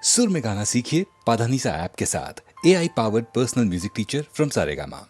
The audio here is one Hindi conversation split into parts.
सुर में गाना सीखिए पाधानीसा ऐप के साथ। AI powered personal music teacher from Saregama.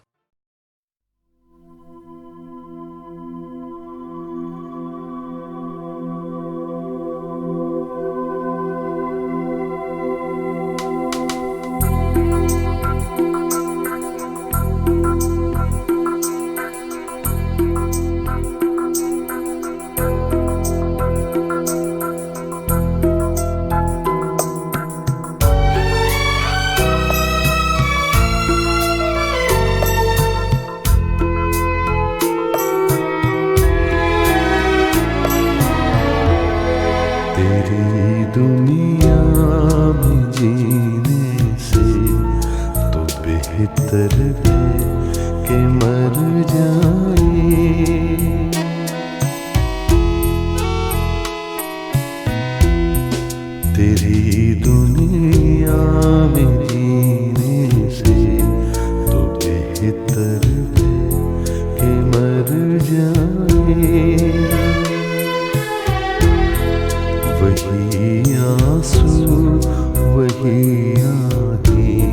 तेरी दुनिया में जीने से तो बेहतर है कि मर जाए। तेरी दुनिया में जीने से तो बेहतर है कि मर जाए। वही आंसू वही आँखें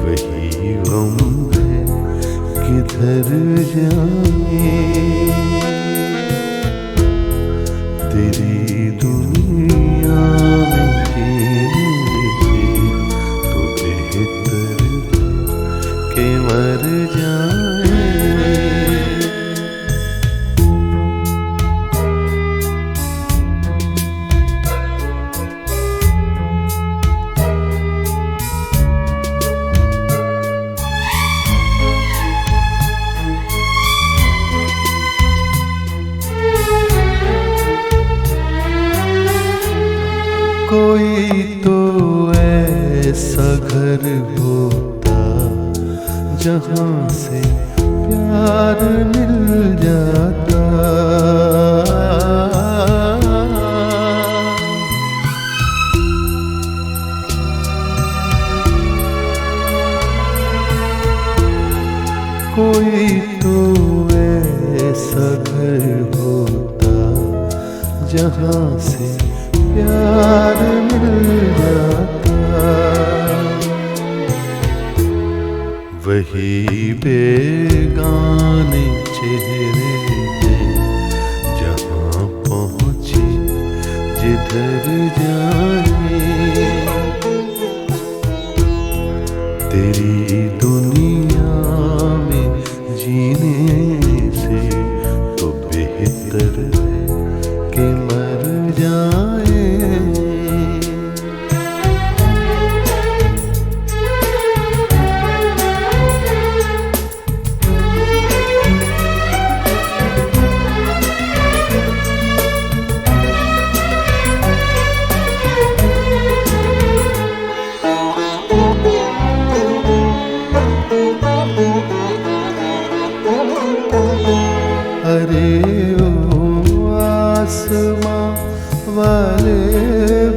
वही गम है, किधर जाए। तेरी दुनिया में जीने से तो बेहतर है कि मर जाए। कोई तो ऐसा घर होता जहाँ से प्यार मिल जाता। कोई तो ऐसा घर होता जहाँ से प्यार मिल जाता। वही बेगाने चेहरे हैं जहाँ पहुँचे जिधर जाए। तेरी दुनिया में जीने से तो बेहतर है कि मर जाए। अरे ओ आसमां वाले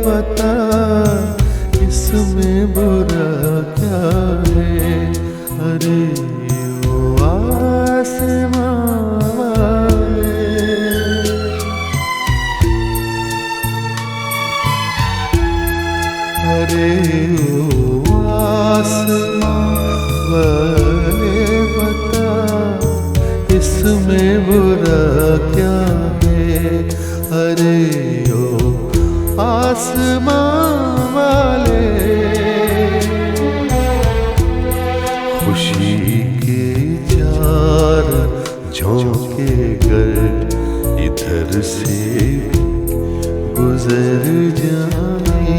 बता इसमें बुरा क्या है। अरे ओ आसमां वाले, अरे ओ आसमां वाले बता इसमें बुरा क्या है। अरे ओ आसमां वाले, खुशी के चार झोंके कर इधर से गुजर जाए।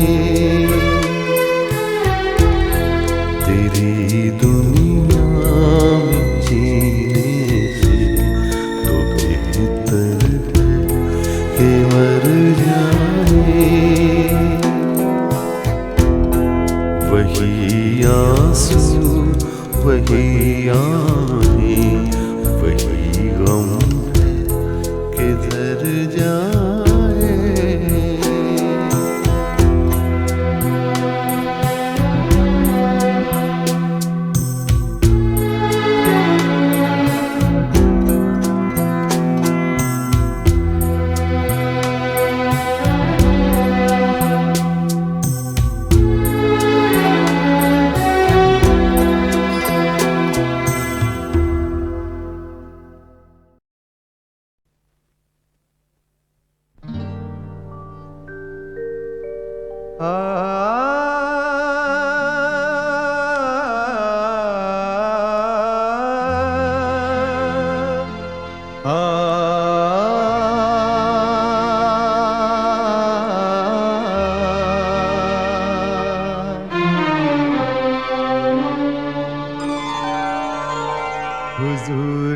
तेरी दुनिया में जीने से तो बेहतर है कि मर जाए। वही आंसू वही आँखें वही गम है, किधर जाए। हुजूर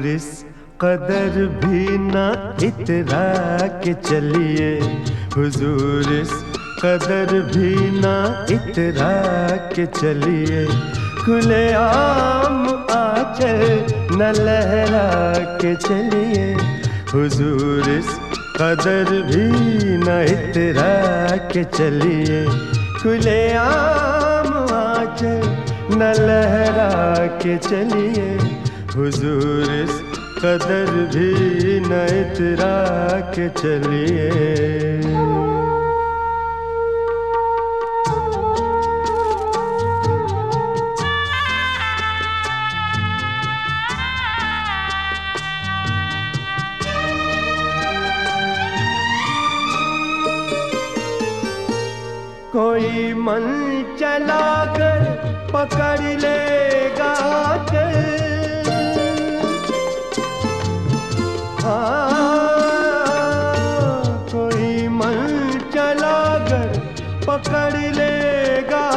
इस कदर भी ना इतरा के चलिए, हुजूर इस कदर भी ना इतरा के चलिए, खुले आम आंचल न लहरा के चलिए, हुजूर इस कदर भी न इतरा के चलिए, खुले आम आंचल न लहरा के चलिए, हुजूर इस कदर भी न इतरा के चलिए। कोई मन चला कर पकड़ लेगा चल, कोई मन चला कर पकड़ लेगा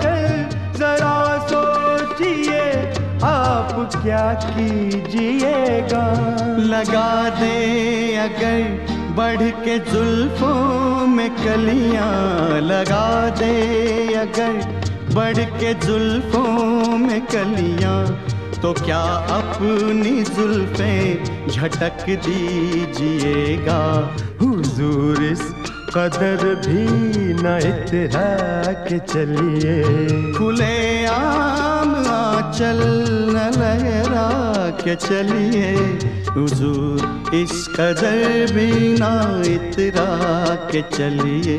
चल, जरा सोचिए आप क्या कीजिएगा। लगा दे अगर बढ़ के जुल्फों में कलियां, लगा दे अगर बढ़ के जुल्फों में कलियां, तो क्या अपनी जुल्फें झटक दीजिएगा। हुजूर इस कदर भी न इतरा के चलिए, खुले आम आंचल न लहरा के चलिए, हुजूर इस कदर भी ना इतरा के चलिए।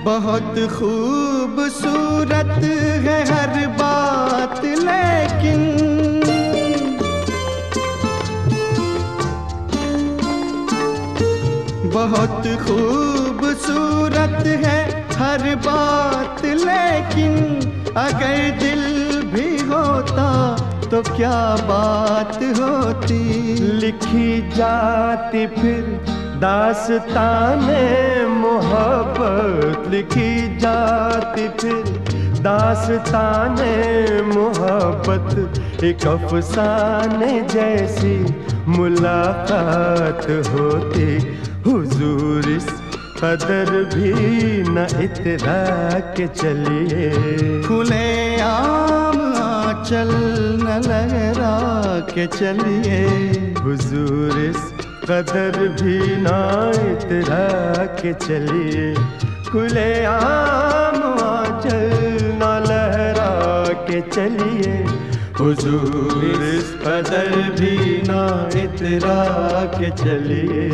बहुत खूबसूरत है हर बात, लेकिन बहुत खूबसूरत है हर बात, लेकिन अगर दिल भी होता तो क्या बात होती। लिखी जाती फिर दास्ताने मोहब्बत, लिखी जाती फिर दास्ताने मोहब्बत, एक अफसाने जैसी मुलाकात होती। हुजूर इस कदर भी न इतरा के चलिए, खुले आम आंचल न लहरा के चलिए, हुजूर इस कदर भी ना इतरा के चलिए, खुले आम आंचल न लहरा के चलिए, हुजूर इस कदर भी ना इतरा के चलिए।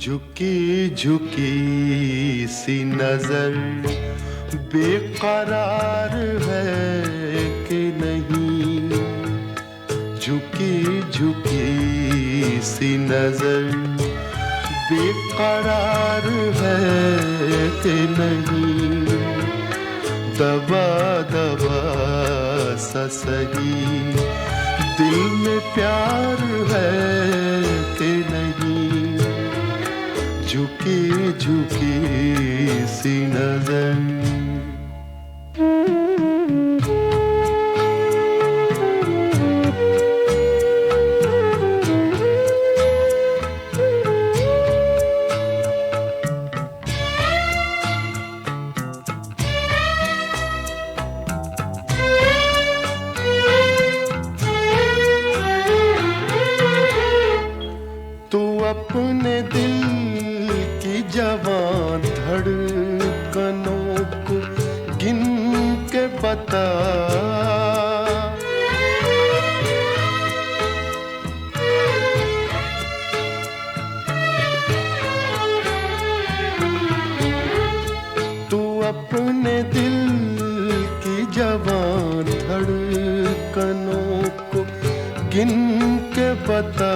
झुकी झुकी सी नजर बेकरार है कि नहीं, झुकी झुकी सी नजर बेकरार है कि नहीं, दबा दबा सा सही दिल में प्यार है कि नहीं, झुकी झुकी सी नजर। बता। तू अपने दिल की जवान धड़कनों को गिन के बता।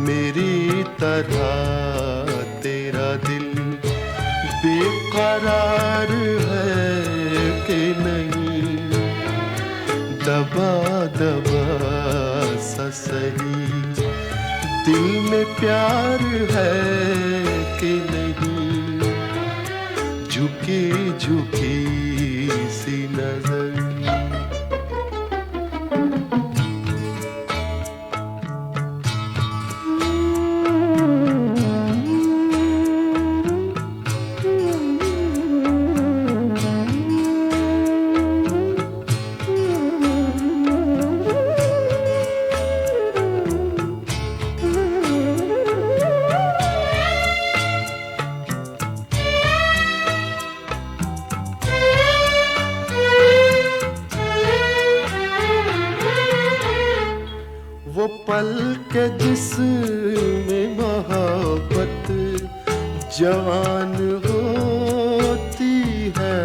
मेरी तरह तेरा दिल बेकरार है कि नहीं, दबा दबा सा सही दिल में प्यार है कि नहीं, झुकी झुकी सी नजर। वो पल के जिसमें मोहब्बत जवान होती है,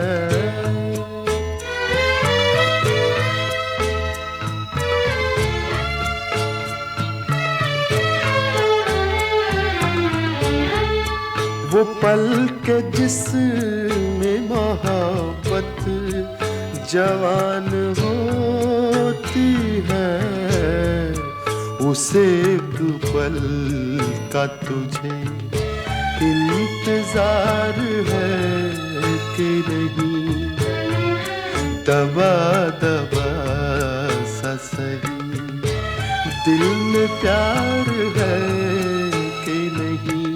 वो पल के जिसमें मोहब्बत जवान होती है, उसे एक पल का तुझे इंतजार है कि नहीं, दबा दबा सा सही दिल में प्यार है कि नहीं,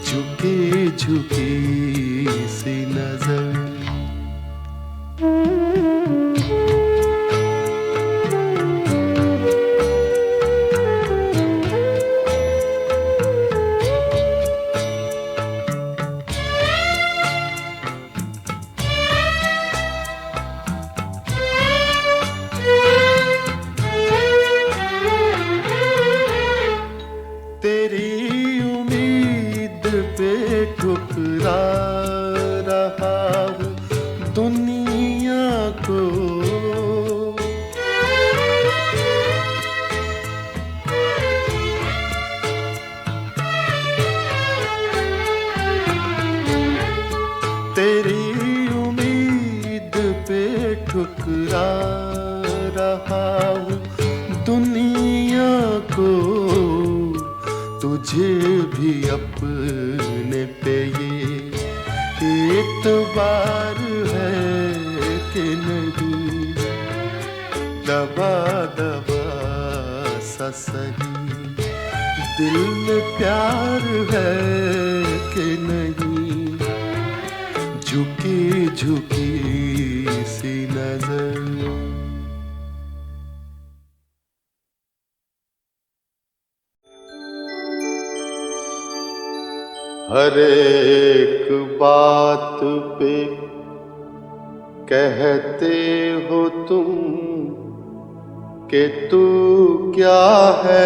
झुकी झुकी सी नजर। तेरी उम्मीद पे ठुकरा रहा हूँ दुनिया को, तेरी उम्मीद पे ठुकरा रहा हूँ दुनिया को, तुझे भी अपने पे ये एतबार है कि नहीं, दबा दबा सा सही दिल में प्यार है कि नहीं, झुकी झुकी सी नजर। हर एक बात पे कहते हो तुम कि तू क्या है,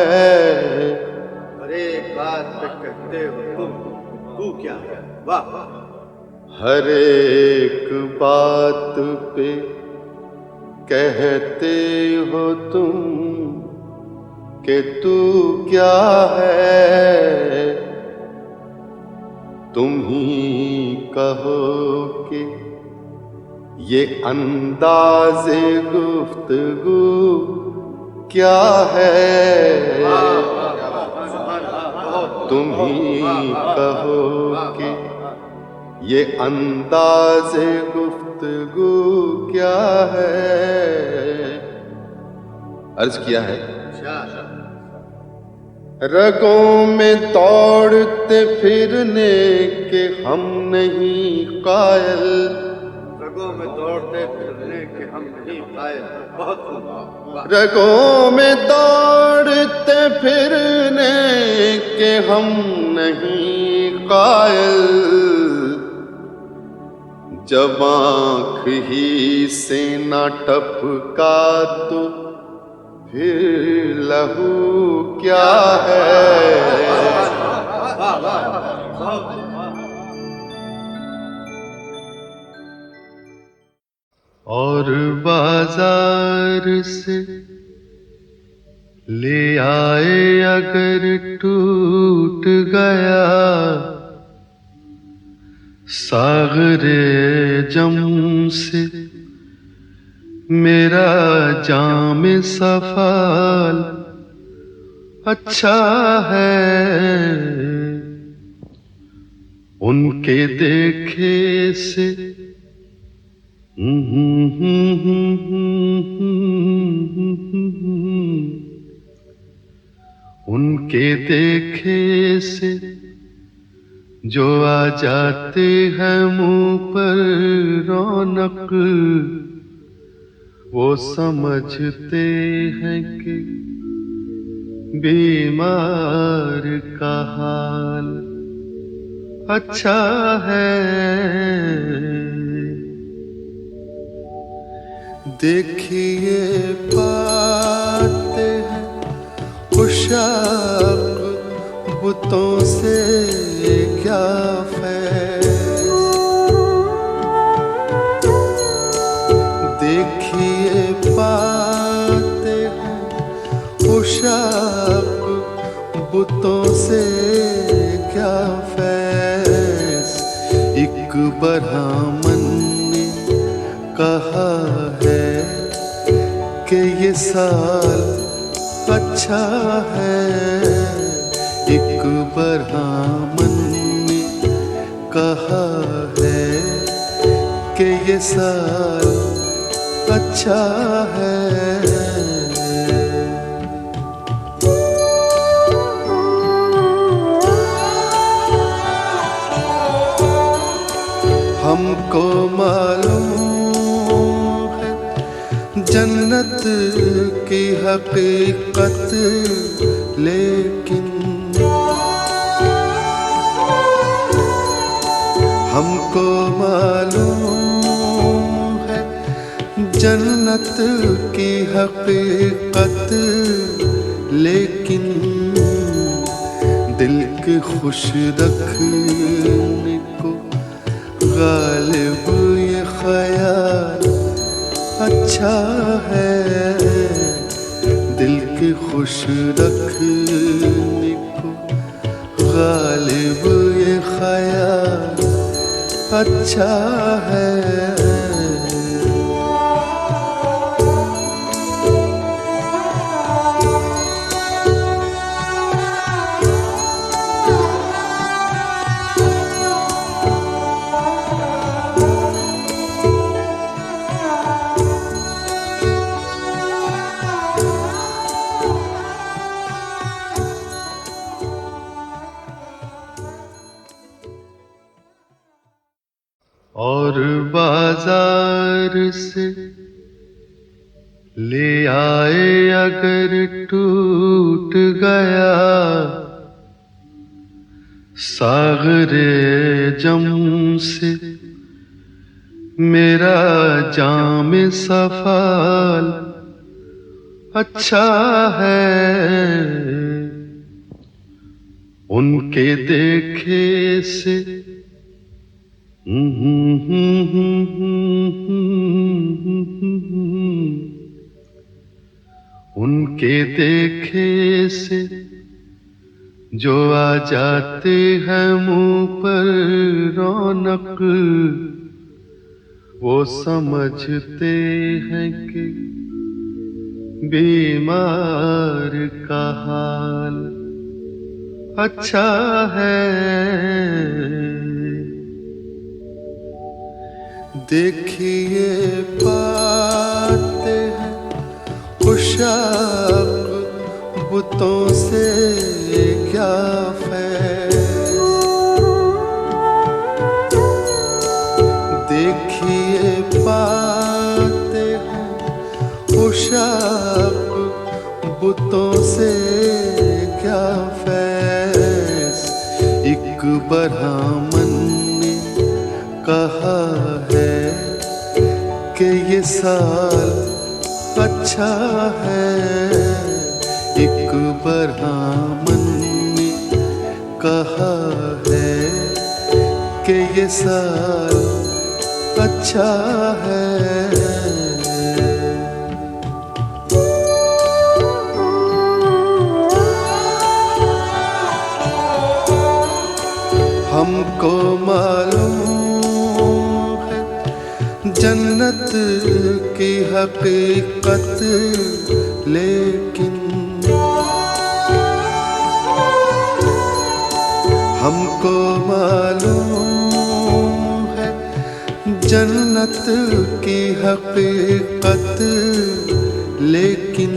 हर एक बात पे कहते हो तुम तू क्या है, वाह। हर एक बात पे कहते हो तुम कि तू क्या है, तुम ही कहो कि ये अंदाज़े गुफ्तगू क्या है, तुम ही कहो कि ये अंदाज़े गुफ्तगू क्या है। अर्ज किया है, रगों में दौड़ते फिरने के हम नहीं कायल, रगों में दौड़ते फिरने के हम नहीं कायल, बहुत खूब। रगों में दौड़ते फिरने के हम नहीं कायल, जब आँख ही से न टपका तो फिर लहू क्या है। और बाजार से ले आए अगर टूट गया सागरे जम से मेरा जाम सफाल अच्छा है। उनके देखे से उनके देखे से जो आ जाते हैं मुंह पर रौनक वो समझते हैं कि बीमार का हाल अच्छा है। देखिए पाते हैं उशाक बुतों से क्या फैज़। देखिए पाते हैं उशाक बुतों से क्या फैज़। एक ब्राह्मण ने कहा है कि ये साल अच्छा है। एक ब्राह्मण ने कहा है कि ये साल अच्छा है। हमको मालूम है जन्नत की हकीकत लेकिन हमको मालूम है जन्नत की हकीकत लेकिन दिल के खुश रखने को गालिब ये ख्याल अच्छा है। दिल के खुश रखने को गालिब ये ख्याल अच्छा है। और बाजार से ले आए अगर टूट गया सागरे जम से मेरा जाम सफाल अच्छा है। उनके देखे से उनके देखे से जो आ जाते हैं मुंह पर रौनक वो समझते हैं कि बीमार का हाल अच्छा है। देखिए पाते हैं उशाक बुतों से क्या फैज़। देखिए पाते हैं उशाक बुतों से क्या फैज़। एक ब्राह्मण ने कहा है कि ये साल अच्छा है, एक बरहामन ने कहा है कि ये साल अच्छा है। हमको मालूम है जन्नत की हकीकत, लेकिन हमको मालूम है जन्नत की हकीकत, लेकिन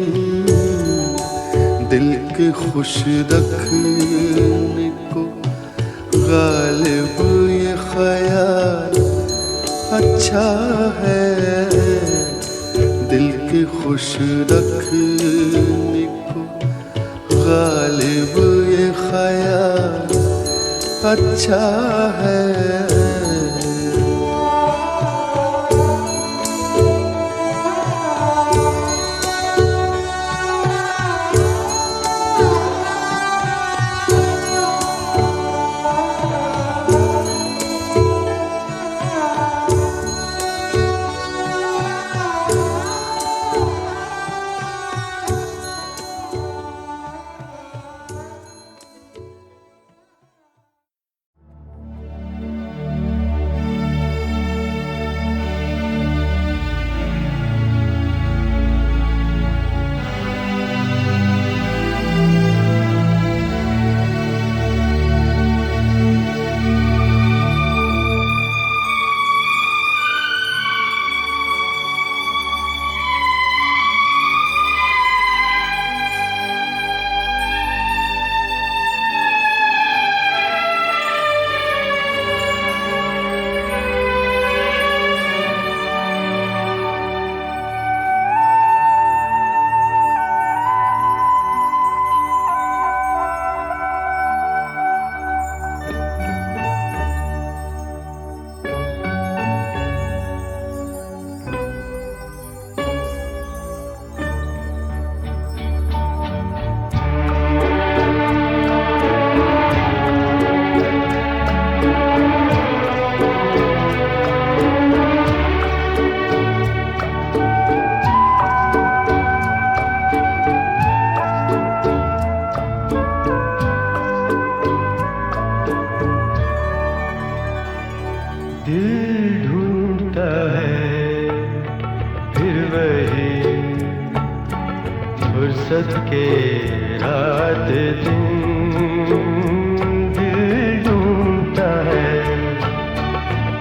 दिल के खुश रखने को गालिब ये ख्याल अच्छा है। दिल के खुश रखने को गालिब ये ख्याल अच्छा है। फुर्सत के रात दिन दिल ढूंढता है,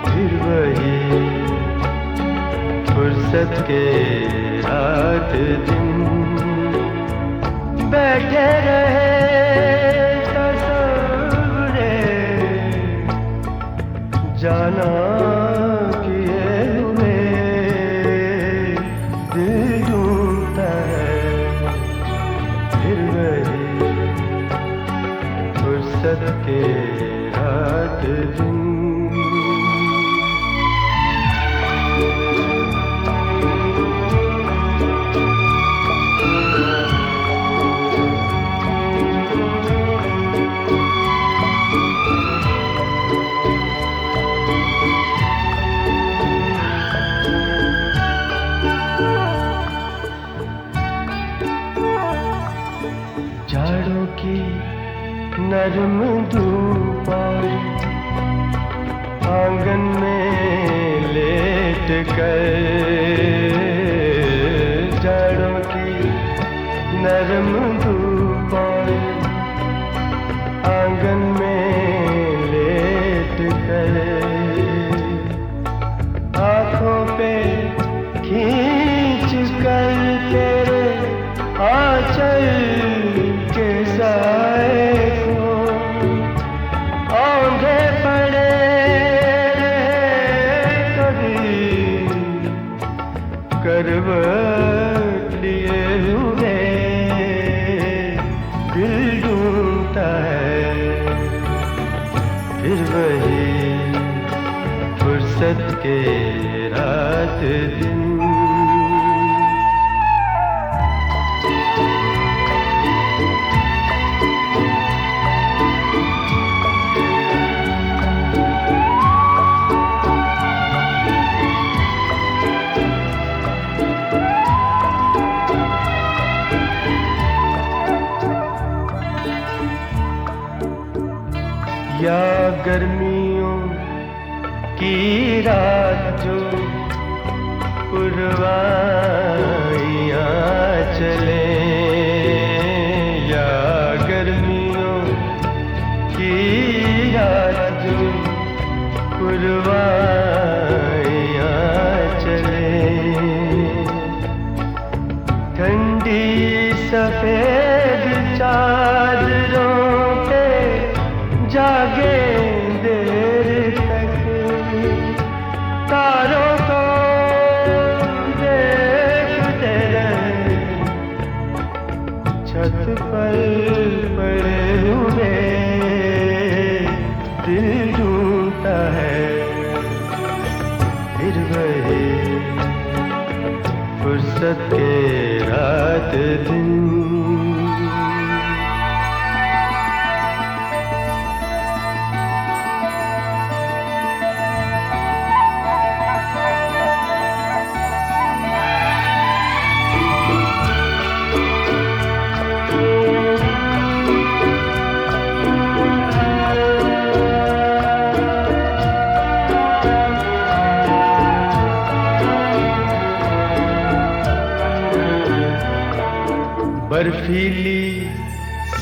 फिर वही फुर्सत के रात दिन बैठे रहे तस्वुरे जाना किए हुए दिल ढूंढता है, फिर वही फुर्सत के रात दिन। जाड़ों की नरम धूप आंगन में लेट कर, जाड़ों की नरम धूप आंगन में लेट कर, आँखों पे खींच कर तेरे आंचल के साए को औंधे पड़े कभी करवट लिए हुए दिल ढूंढता है, फिर वही दिन। या गर्मियों की रात जो पुरवाइयाँ चले, या गर्मियों की रात जो पुरवाइयाँ चले, ठंडी सफेद चादरों पे जागे देर तक, तारों को देखते रहे, छत पर पड़े हुए दिल ढूंढता है फिर वही फुर्सत के रात दिन। बर्फीली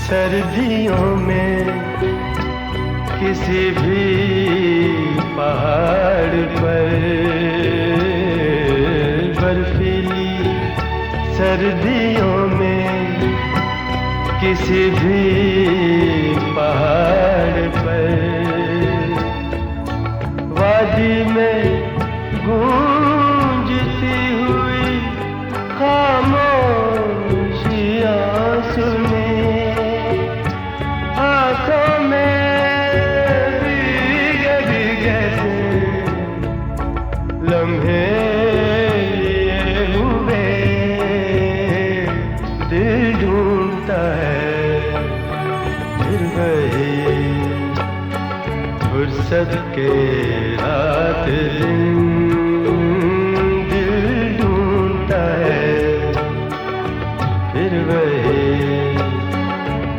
सर्दियों में किसी भी पहाड़ पर, बर्फीली सर्दियों में किसी भी पहाड़ पर, वादी में गूंजती हुई खामोशियाँ सुने, आँखों में भीगे भीगे से लम्हे लिए हुए दिल ढूंढता है फिर वही फुर्सत के रात दिन। दिल ढूंढता है फिर वही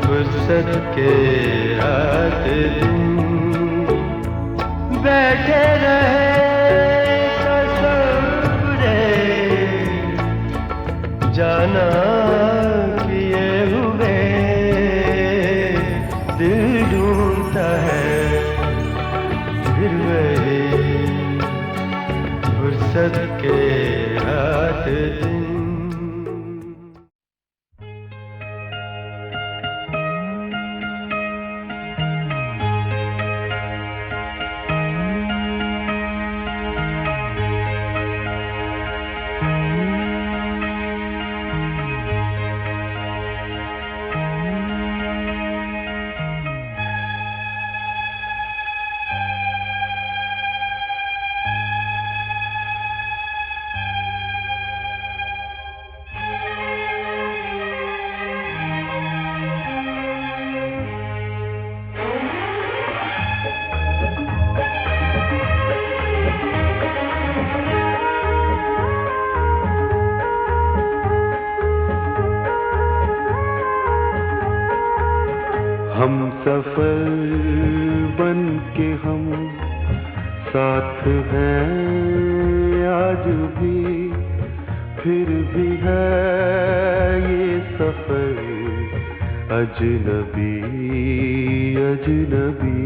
फुर्सत के रात दिन। बैठे रहे ससुरे जाना किए हुए दिल ढूंढता है फिर वही फुर्सत के रात दिन। हम सफर बन के हम साथ हैं आज भी, फिर भी है ये सफर अजनबी अजनबी।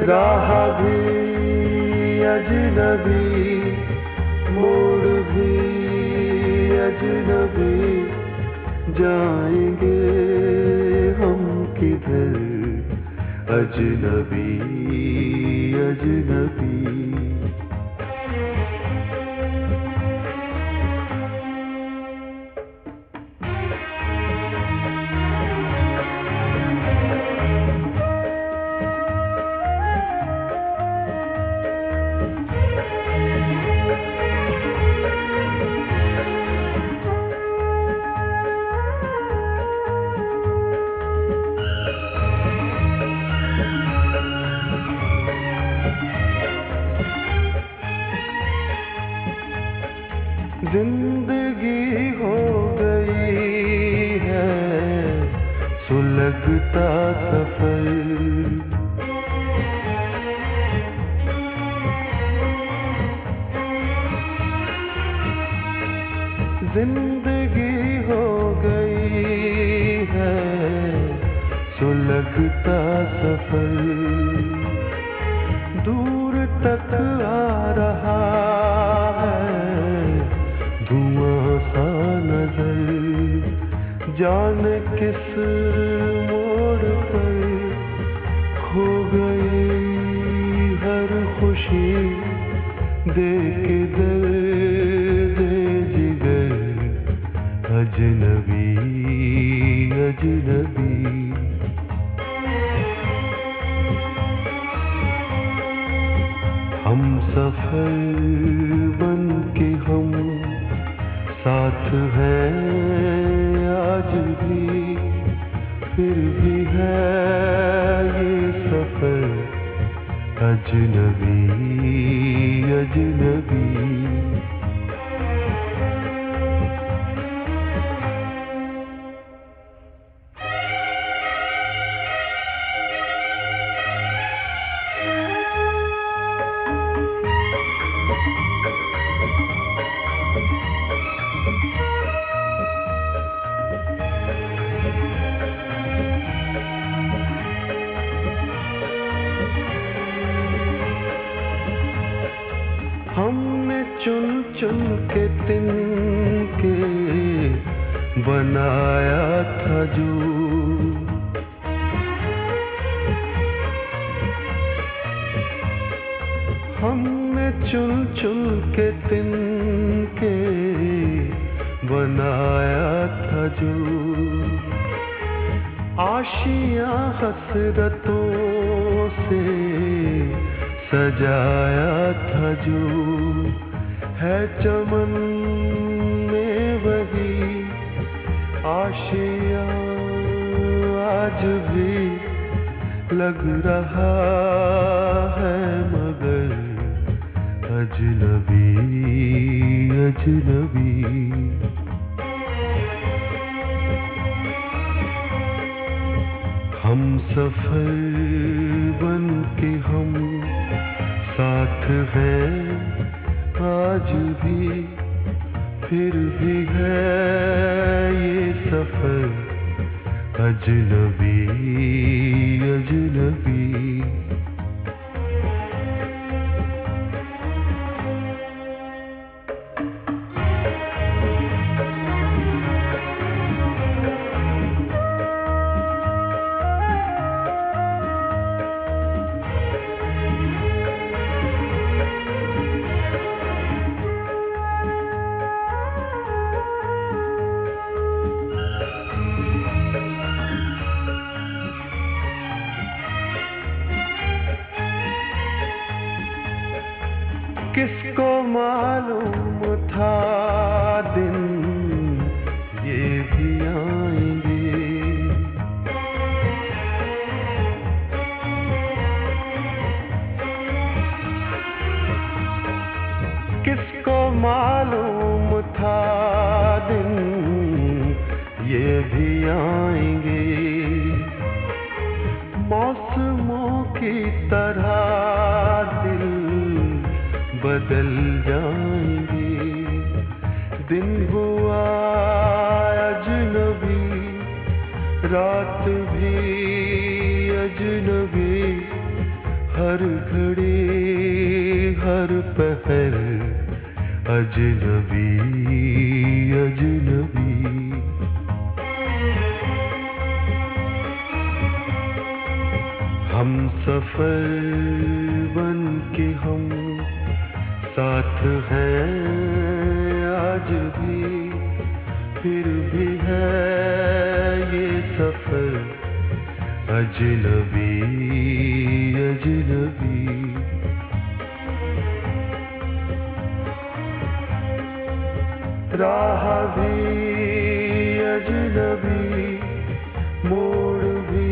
राह भी अजनबी, मोड़ भी अजनबी, जाएंगे हम किधर अजनबी अजनबी। जिंदगी हो गई है सुलगता सफर। जिंदगी हो गई है सुलगता सफर। दूर तक आ रहा है धुआं सा नजर। जाने किस मोड़ पर खो गई हर खुशी। दे के दर्द जिगर अजनबी अजनबी। हम सफर बन के हम साथ हैं आज भी। फिर भी है ये सफर अजनबी अजनबी। हमने चुन चुन के तिनके बनाया था जो। हमने चुन चुन के तिनके बनाया था जो। आशियां हसरतों से सजाया था जो। है चमन में वही आशियां आज भी। लग रहा है मगर अजनबी अजनबी। हम सफर बन के हम साथ हैं आज भी। फिर भी है ये सफर अजनबी अजनबी। किसको मालूम था दिन ये भी आएंगे। किसको मालूम था दिन ये भी आएंगे। मौसमों की तरह दिल बदल जाएंगे। दिन हुआ अजनबी रात भी अजनबी। हर घड़ी हर पहर अजनबी अजनबी। हम सफर बन के हम साथ हैं आज भी। फिर भी है ये सफर अजनबी अजनबी। राह भी अजनबी मोड़ भी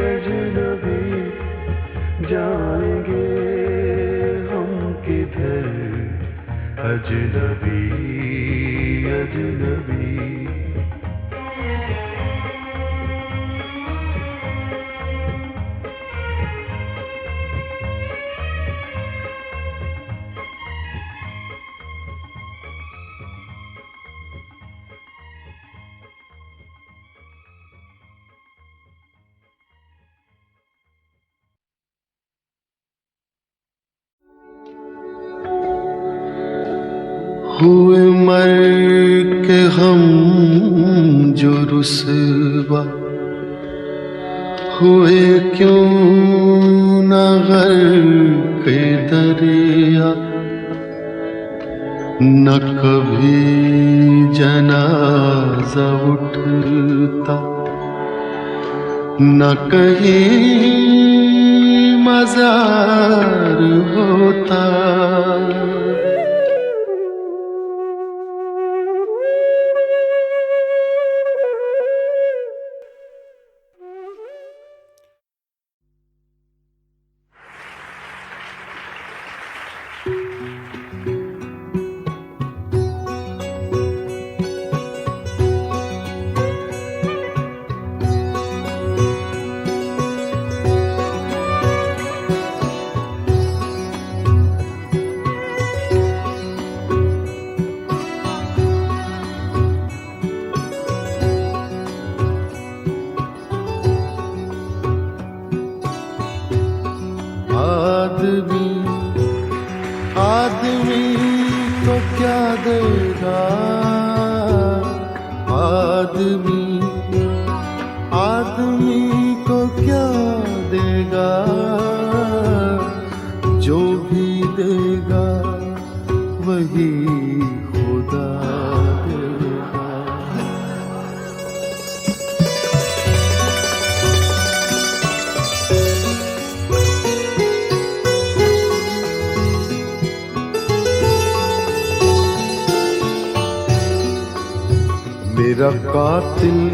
अजनबी। जाएंगे हम किधर अजनबी अजनबी हुए मर के हम जो रुसवा हुए क्यों न गर्क दरिया न कभी जनाजा उठता न कहीं मजार होता। आदमी को क्या देगा आदमी को क्या देगा जो भी देगा वही खुदा देगा। मेरा कातिल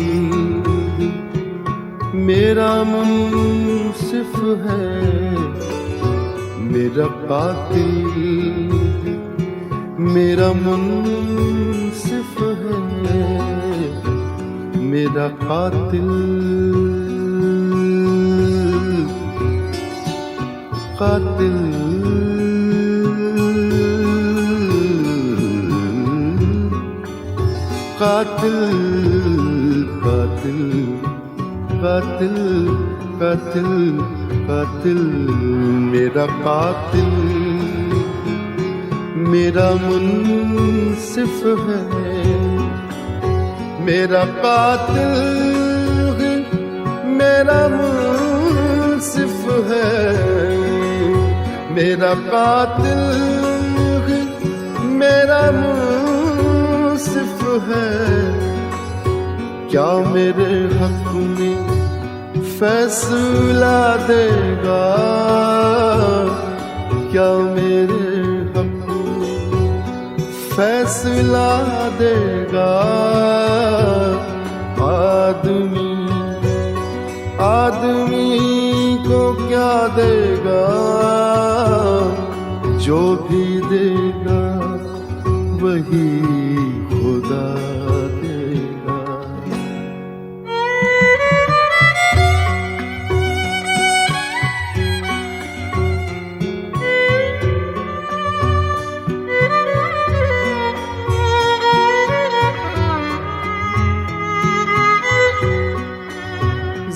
मेरा मुंसिफ है, मेरा कातिल मेरा मुंसिफ है, मेरा कातिल कातिल कातिल कातिल कातिल कातिल कातिल मेरा कातिल मेरा मुंसिफ है, मेरा कातिल मेरा मुंसिफ है, मेरा कातिल मेरा मुंसिफ है। क्या मेरे हक में फैसला देगा, क्या मेरे हक में फैसला देगा। आदमी को क्या देगा, जो भी देगा वही खुदा देगा।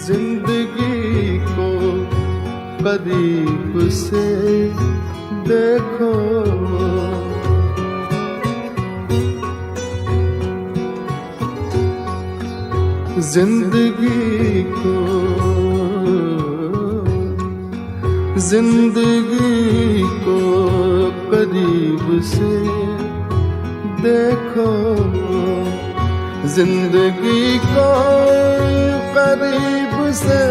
जिंदगी को करीब से देखो, जिंदगी को करीब से देखो, जिंदगी को करीब से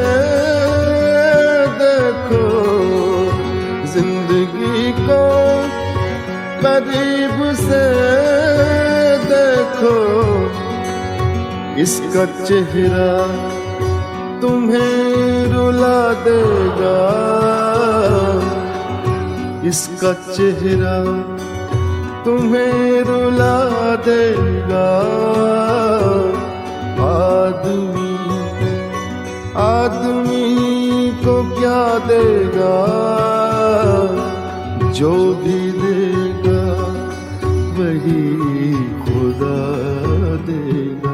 देखो, जिंदगी को करीब से देखो। इसका चेहरा तुम्हें रुला देगा, इसका चेहरा तुम्हें रुला देगा। आदमी को क्या देगा, जो भी देगा वही खुदा देगा।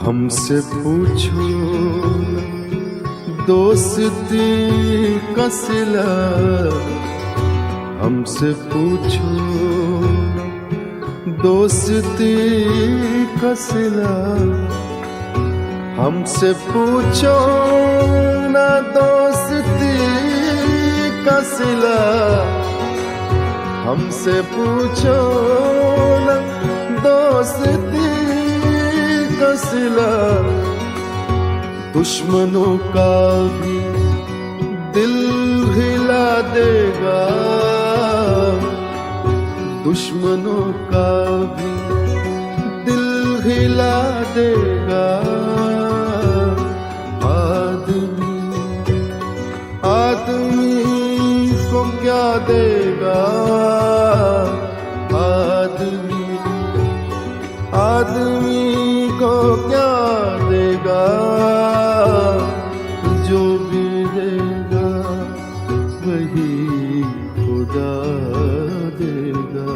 हमसे पूछो दोस्ती का सिला, हमसे पूछो दोस्ती का सिला, हमसे पूछो ना दोस्ती का सिला, हमसे पूछो ना दोस्ती का सिला। दुश्मनों का भी दिल हिला देगा, दुश्मनों का भी दिल हिला देगा। आदमी को क्या देगा, आदमी को क्या देगा, जो भी देगा वही खुदा देगा।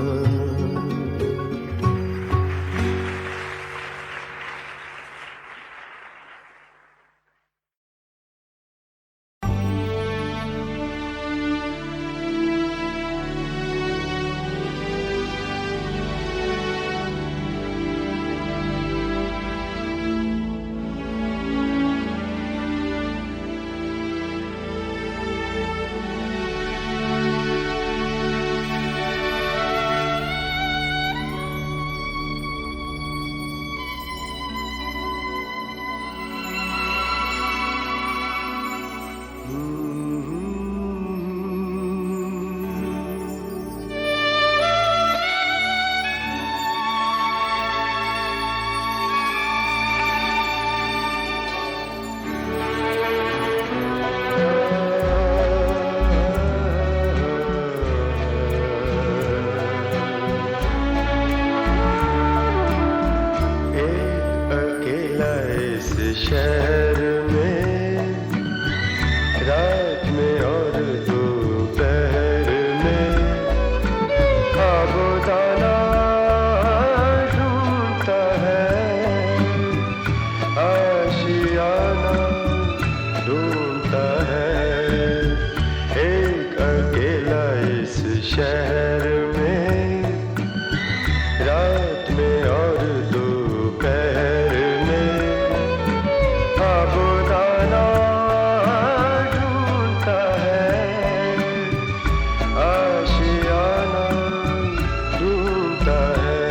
शहर में रात में और दोपहर में खाबोदाना ढूंढता है, आशियाना ढूंढता है। एक अकेला इस शहर में रात में और दोपहर में खाबोदाना ढूंढता है, आशियाना ढूंढता है।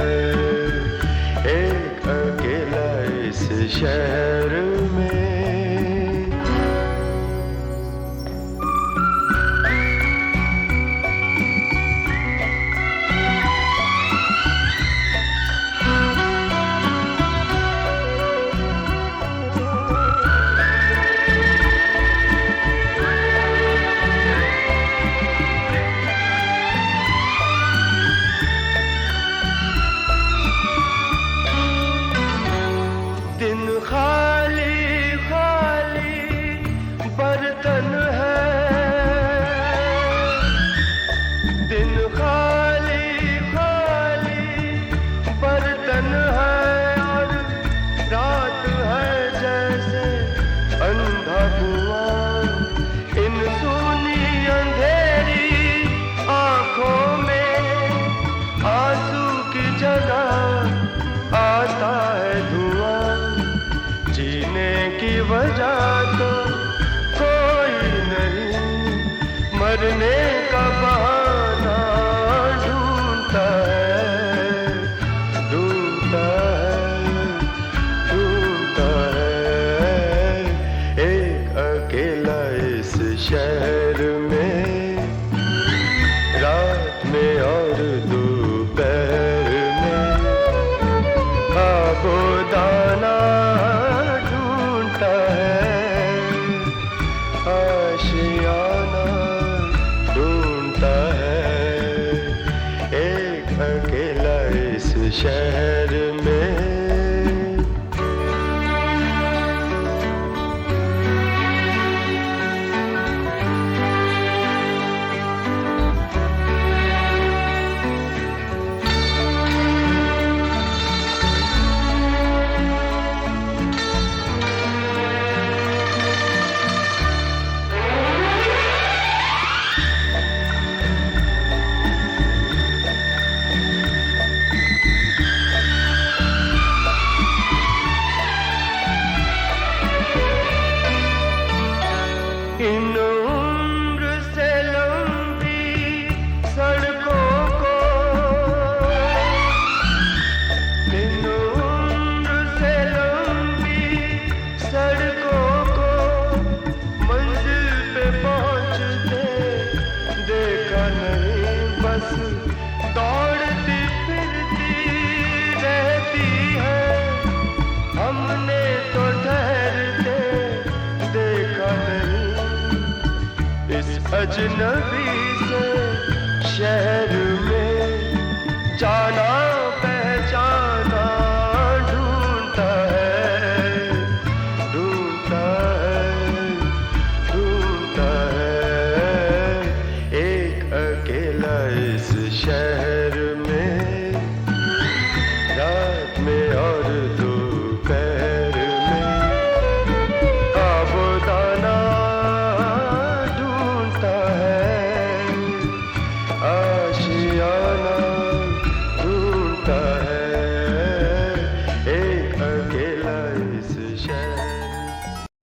एक अकेला इस शहर में। दिन खाली खाली बर्तन है, दिन खाली खाली बर्तन है, और रात है जैसे अंधा कुआं। इन सूनी अंधेरी आंखों में आंसू की जगह आता है धुआं। जीने की वजह तो कोई नहीं, मरने का बहाना ढूंढता है, ढूंढता है, ढूंढता है। एक अजनबी से शहर